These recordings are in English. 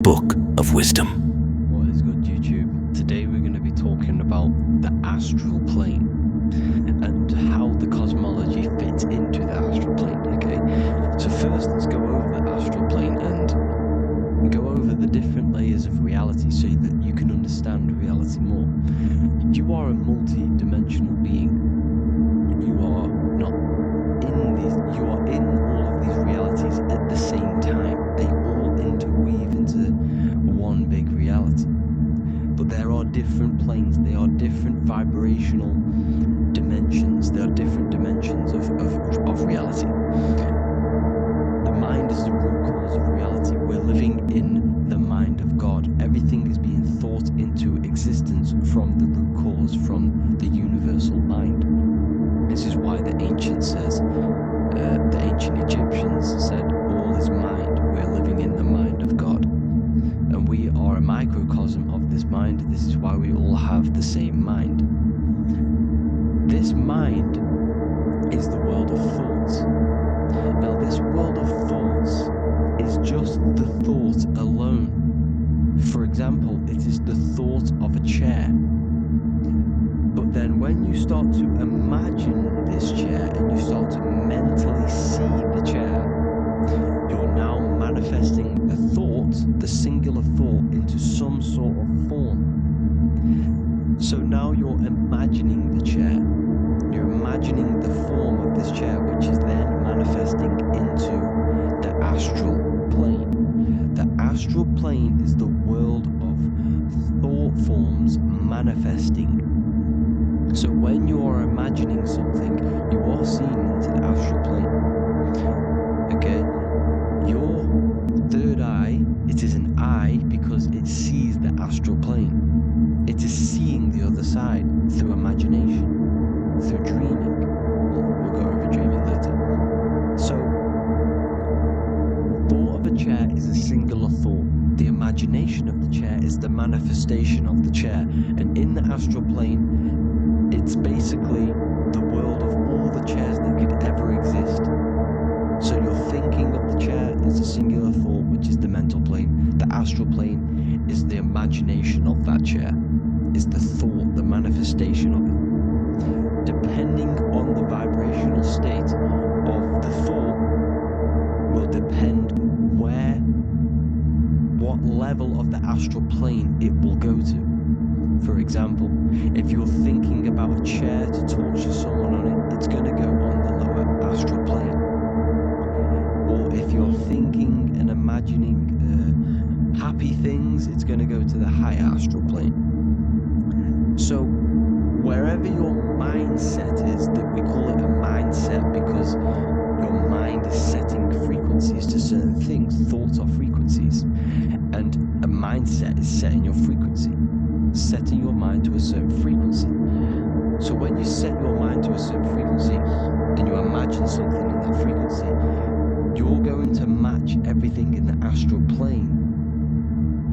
Book of Wisdom. What is good, YouTube? Today we're going to be talking about the astral plane and how the cosmology fits into the astral plane, okay? So first, let's go over the astral plane and go over the different layers of reality so that you can understand reality more. You are a multi-dimensional being. You are not in these, you are in all of these realities at the same time. They all interweave into one big reality. But there are different planes, they are different vibrational dimensions, there are different dimensions of reality. The mind is the root cause of reality. We're living in the mind of God. Everything is being thought into existence from the root cause, from the universal mind. This is why the ancient Egyptians said, all is mind. We're living in the mind of God. And we are a microcosm of this mind. This is why we all have the same mind. This mind is the world of thoughts. Now, this world of thoughts is just the thought alone. For example, it is the thought of a chair. But then when you start to imagine this chair and you start to mentally see the chair, you're now manifesting the thought, the singular thought, into some sort of form. So now you're imagining the chair. You're imagining the form of this chair, which is then manifesting into the astral plane. The astral plane is the world of thought forms manifesting. So when you are imagining something, you are seeing into the astral plane. Okay? Your third eye, it is an eye because it sees the astral plane. It is seeing the other side through imagination, through dreaming. We'll go over dreaming later. So, thought of a chair is a singular thought. The imagination of the chair is the manifestation of the chair. And in the astral plane, it's basically the world of all the chairs that could ever exist. So you're thinking of the chair as a singular thought, which is the mental plane. The astral plane is the imagination of that chair, is the thought, the manifestation of it. Depending on the vibrational state of the thought will depend what level of the astral plane it will go to. For example, if you're thinking about a chair to torture someone on it, it's going to go on the lower astral plane. Or if you're thinking and imagining happy things, it's going to go to the higher astral plane. So wherever your mindset is, that we call it a mindset because your mind is setting frequencies to certain things. Thoughts are frequencies. And a mindset is setting your frequency. Setting your mind to a certain frequency. So when you set your mind to a certain frequency and you imagine something in that frequency, you're going to match everything in the astral plane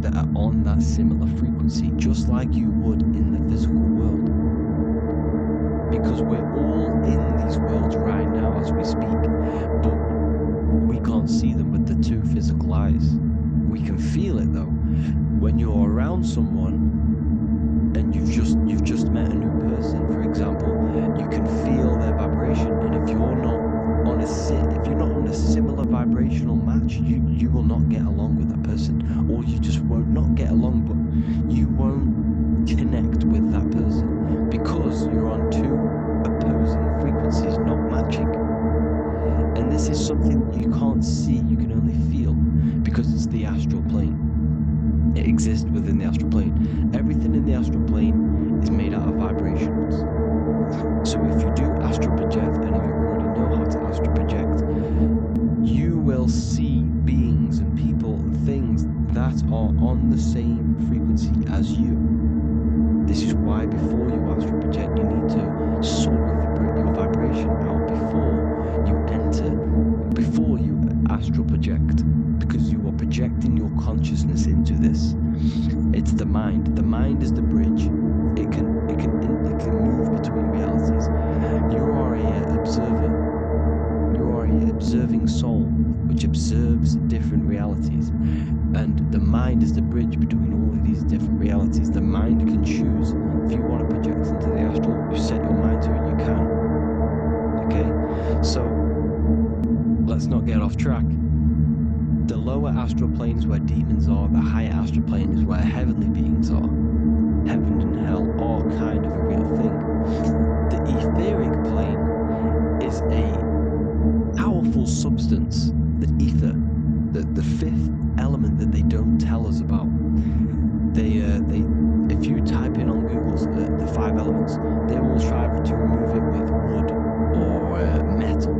that are on that similar frequency, just like you would in the physical world. Because we're all in these worlds right now as we speak, but we can't see them with the two physical eyes. We can feel it though. When you're around someone and you've just met a new person, for example, you can feel their vibration, and if you're not on a similar vibrational match, you will not get along with that person, or you just won't not get along, but you won't connect with that person because you're on two opposing frequencies not matching. And this is something you can't see, you can only feel, because it's the astral plane. It exists within the astral plane. Everything in the astral plane is made out of vibrations. So if you do astral project, and you already know how to astral project, you will see beings and people and things that are on the same frequency as you. This is why before you astral project, you need to sort your vibration out before you astral project, because you are projecting your consciousness into this. It's the mind. The mind is the bridge. It can move between realities. You are a observer. You are a observing soul which observes different realities, and the mind is the bridge between all of these different realities. The mind can choose. If you want to project into the astral, you set your mind to it, you can. Okay? So, let's not get off track. The lower astral plane is where demons are. The higher astral plane is where heavenly beings are. Heaven and hell are kind of a real thing. The etheric plane is a powerful substance. The ether, the fifth element that they don't tell us about. If you type in on Google the 5 elements, they will try to remove it with wood or metal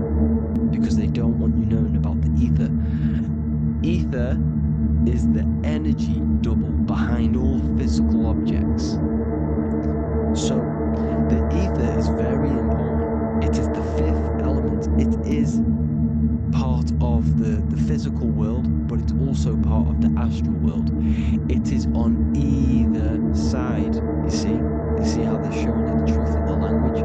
because they don't want you knowing about the ether. Ether is the energy double behind all physical objects. So the ether is very important. It is the 5th element. It is part of the physical world, but it's also part of the astral world. It is on either side. You see how they're showing you the truth in the language?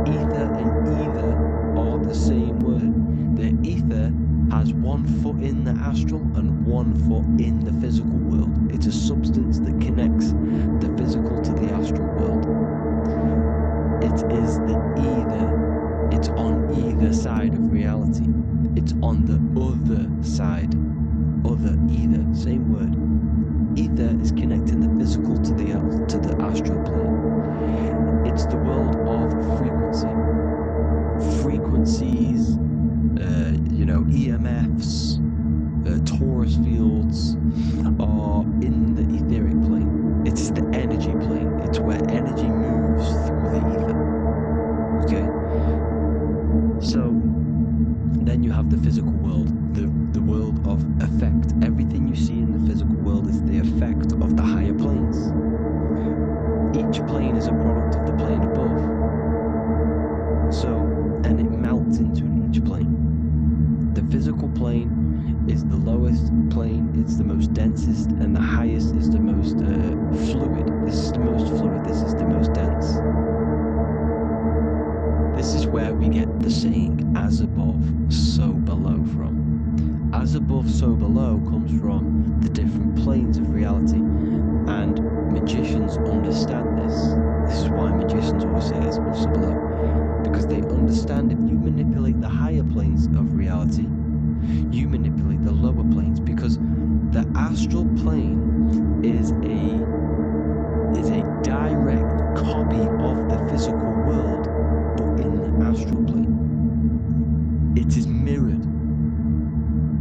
Ether and either are the same word. The ether has 1 foot in the astral and 1 foot in the physical world. It's a substance that connects the physical to the astral world. It is the either. It's on either side of reality. It's on the other side. Other, either, same word. Ether is connecting the physical to the astral plane. It's the world of frequency. Frequencies, EMFs, torus fields are in the etheric plane. It's the energy plane. It's where energy moves through the ether. Okay? So, then you have the physical world, the world of effect. Everything you see in the physical world is the effect of the higher planes. Each plane is a product of the plane above. And it melts into each plane. The physical plane is the lowest plane, it's the most densest, and the highest is the most fluid. This is the most fluid, this is the most dense. This is where we get the saying, as above, so below from. As above, so below comes from the different planes of reality. And magicians understand this. This is why magicians always say as above, so below. Because they understand if you manipulate the higher planes of reality, you manipulate the lower planes. Because the astral plane is a direct copy of the physical world, but in the astral plane. It is mirrored.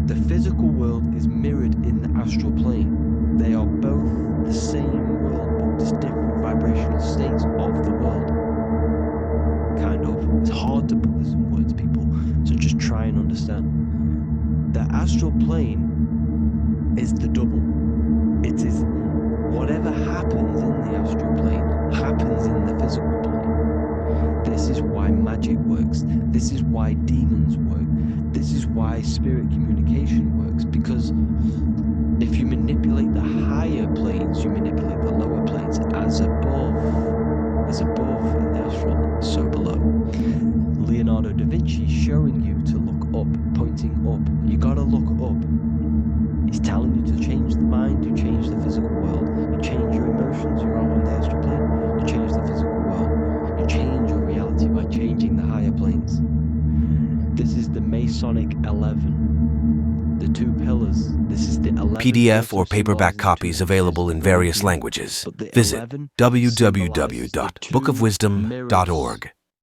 The physical world is mirrored in the astral plane. They are both the same world, but just different vibrational states of the world. Kind of. It's hard to put this in words, people, so just try and understand. The astral plane is the double. It is whatever happens in the astral plane happens in the physical plane. This is why magic works. This is why demons work. This is why spirit communication works. Because if you manipulate the higher planes, you manipulate the lower planes. As above in the astral, so below. Leonardo da Vinci is showing you to look up, pointing up. You gotta look up. He's telling you to change the mind, you change the physical world. You change your emotions, you're out on the astral plane. You change the physical world. You change your reality by changing the higher planes. This is the Masonic 11. The 2 pillars. This is the 11. PDF or paperback copies available in various languages. Visit www.bookofwisdom.org.